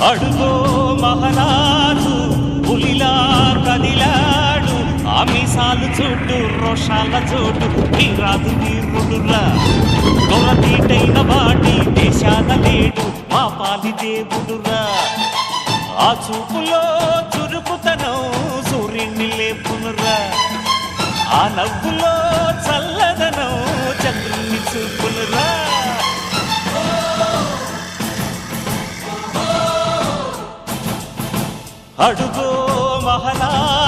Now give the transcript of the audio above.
అడుగో మహారాజు పులిలా కదిలాడు, ఆమిసాలు చూడు రోషాల చోటు వీరాదు వీరుడురా. దొరతీటైన వాడి దేశాన లేడు మా పాలి దేవుడురా. ఆ చూపులో చురుకుతనం సూర్యుని లేపునురా. ఆ నవ్వులో చల్లదనం చంద్రుని చూపునురా. అడుగో మహారాజు